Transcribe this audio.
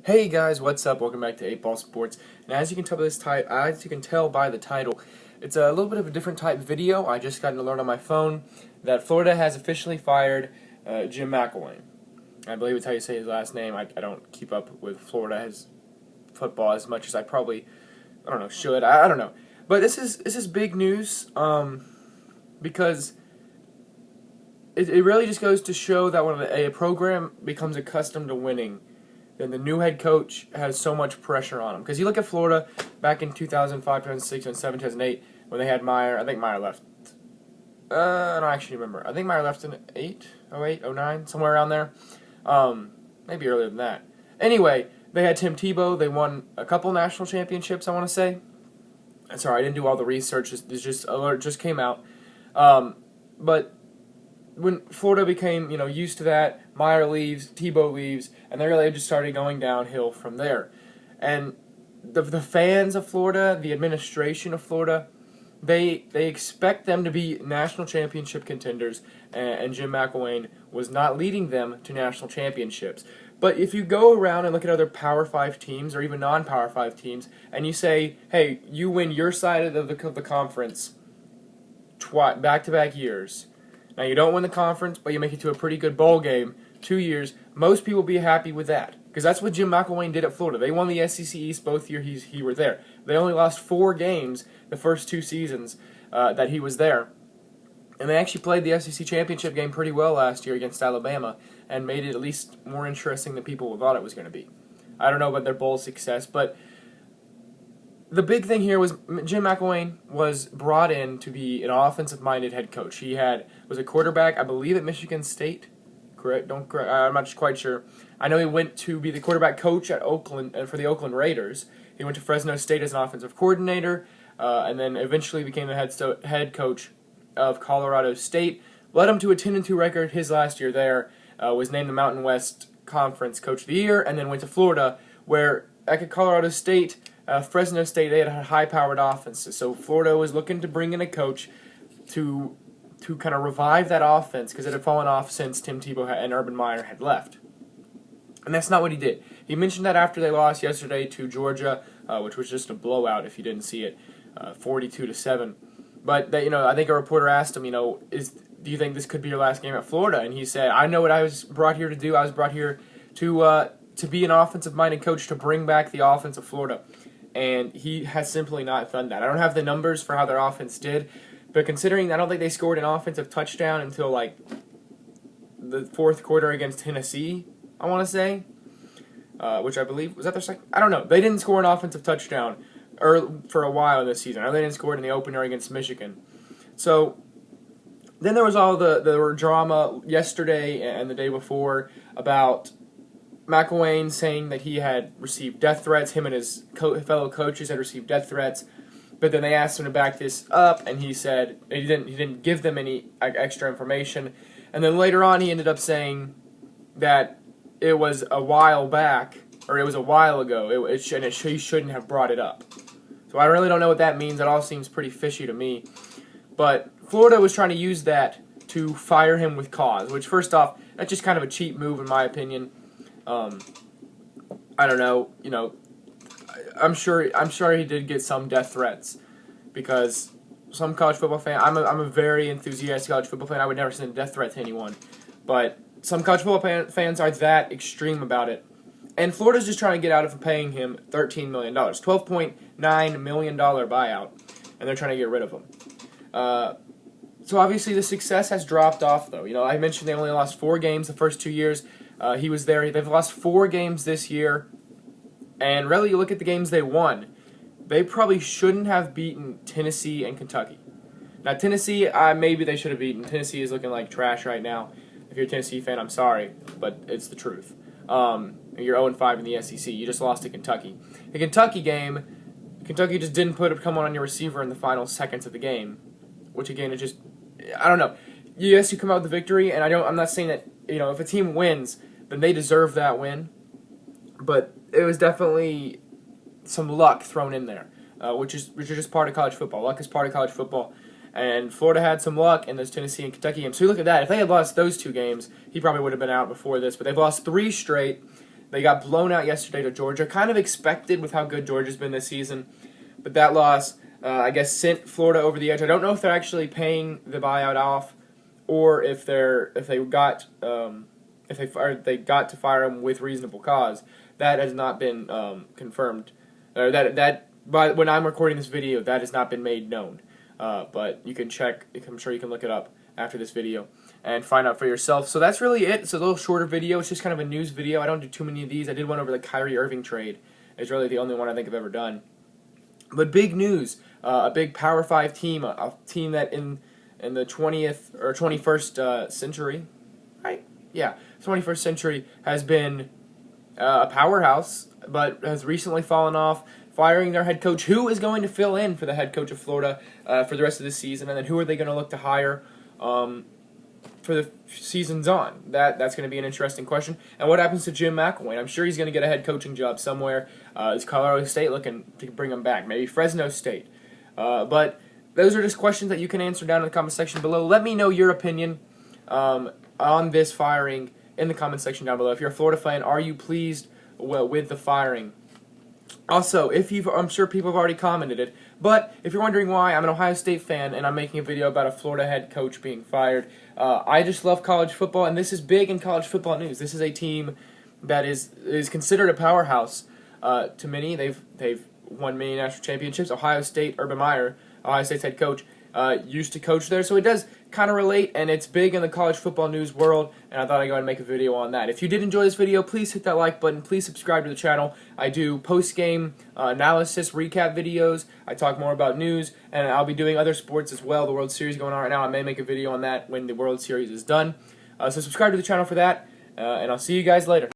Hey guys, what's up? Welcome back to 8 Ball Sports. And as you can tell by the title, it's a little bit of a different type video. I just got an alert on my phone that Florida has officially fired Jim Mcelwain. I believe it's how you say his last name. I don't keep up with Florida's football as much as I probably should. I don't know. But this is big news because it really just goes to show that when a program becomes accustomed to winning, then the new head coach has so much pressure on him. Because you look at Florida back in 2005, 2006, 2007, 2008, when they had Meyer. I think Meyer left. I don't actually remember. I think Meyer left in 08, 09, somewhere around there. Maybe earlier than that. Anyway, they had Tim Tebow. They won a couple national championships, I want to say. Sorry, I didn't do all the research. This just alert just came out. But when Florida became, used to that, Meyer leaves, Tebow leaves, and they really just started going downhill from there. And the fans of Florida, the administration of Florida, they expect them to be national championship contenders, and Jim Mcelwain was not leading them to national championships. But if you go around and look at other Power 5 teams or even non-Power 5 teams, and you say, hey, you win your side of the conference back-to-back years. Now, you don't win the conference, but you make it to a pretty good bowl game 2 years. Most people will be happy with that because that's what Jim Mcelwain did at Florida. They won the SEC East both years he were there. They only lost 4 games the first 2 seasons that he was there. And they actually played the SEC championship game pretty well last year against Alabama and made it at least more interesting than people thought it was going to be. I don't know about their bowl success, but the big thing here was Jim Mcelwain was brought in to be an offensive-minded head coach. He was a quarterback, I believe, at Michigan State. Correct? I'm not quite sure. I know he went to be the quarterback coach at Oakland for the Oakland Raiders. He went to Fresno State as an offensive coordinator, and then eventually became the head coach of Colorado State. Led him to a 10-2 record his last year there. Was named the Mountain West Conference Coach of the Year, and then went to Florida, where at Colorado State, Fresno State, they had high-powered offenses. So Florida was looking to bring in a coach to kind of revive that offense because it had fallen off since Tim Tebow and Urban Meyer had left. And that's not what he did. He mentioned that after they lost yesterday to Georgia, which was just a blowout if you didn't see it, 42-7. But I think a reporter asked him, do you think this could be your last game at Florida? And he said, I know what I was brought here to do. I was brought here to be an offensive-minded coach to bring back the offense of Florida. And he has simply not done that. I don't have the numbers for how their offense did, but considering I don't think they scored an offensive touchdown until like the fourth quarter against Tennessee, I want to say, which I believe was that their second. I don't know. They didn't score an offensive touchdown for a while this season. I know they didn't score it in the opener against Michigan. So then there was all the drama yesterday and the day before about Mcelwain saying that he had received death threats. Him and his fellow coaches had received death threats, but then they asked him to back this up, and he said he didn't give them any extra information. And then later on, he ended up saying that it was a while back, or it was a while ago. He shouldn't have brought it up. So I really don't know what that means. It all seems pretty fishy to me. But Florida was trying to use that to fire him with cause, which first off, that's just kind of a cheap move in my opinion. I don't know, I'm sure he did get some death threats because some college football fan, I'm a very enthusiastic college football fan. I would never send a death threat to anyone, but some college football fans are that extreme about it. And Florida's just trying to get out of paying him $13 million, $12.9 million buyout, and they're trying to get rid of him. So obviously the success has dropped off, though. I mentioned they only lost 4 games the first 2 years. He was there. They've lost 4 games this year. And really, you look at the games they won, they probably shouldn't have beaten Tennessee and Kentucky. Now, Tennessee, maybe they should have beaten. Tennessee is looking like trash right now. If you're a Tennessee fan, I'm sorry, but it's the truth. You're 0-5 in the SEC. You just lost to Kentucky. The Kentucky game, Kentucky just didn't come on your receiver in the final seconds of the game, which, again, is just, I don't know. Yes, you come out with the victory, and I'm not saying that, if a team wins, then they deserve that win. But it was definitely some luck thrown in there, which is just part of college football. Luck is part of college football. And Florida had some luck in those Tennessee and Kentucky games. So you look at that. If they had lost those 2 games, he probably would have been out before this. But they've lost 3 straight. They got blown out yesterday to Georgia. Kind of expected with how good Georgia's been this season. But that loss, I guess, sent Florida over the edge. I don't know if they're actually paying the buyout off, or if they got to fire him with reasonable cause. That has not been confirmed. Or but when I'm recording this video, that has not been made known. But you can check. I'm sure you can look it up after this video and find out for yourself. So that's really it. It's a little shorter video. It's just kind of a news video. I don't do too many of these. I did one over the Kyrie Irving trade. It's really the only one I think I've ever done. But big news. A big Power 5 team, a team that in the 20th or 21st century, right? Yeah, 21st century has been a powerhouse, but has recently fallen off, firing their head coach. Who is going to fill in for the head coach of Florida for the rest of the season, and then who are they going to look to hire for the seasons on? That's going to be an interesting question. And what happens to Jim McElwain? I'm sure he's going to get a head coaching job somewhere. Is Colorado State looking to bring him back? Maybe Fresno State. But those are just questions that you can answer down in the comment section below. Let me know your opinion on this firing in the comment section down below. If you're a Florida fan, are you pleased with the firing? Also, I'm sure people have already commented it, but if you're wondering why, I'm an Ohio State fan and I'm making a video about a Florida head coach being fired. I just love college football, and this is big in college football news. This is a team that is considered a powerhouse to many. They've won many national championships. Ohio State, Urban Meyer, Ohio State's head coach, used to coach there, so it does kind of relate, and it's big in the college football news world, and I thought I'd go ahead and make a video on that. If you did enjoy this video, please hit that like button. Please subscribe to the channel. I do post-game analysis, recap videos. I talk more about news, and I'll be doing other sports as well. The World Series going on right now. I may make a video on that when the World Series is done. So subscribe to the channel for that, and I'll see you guys later.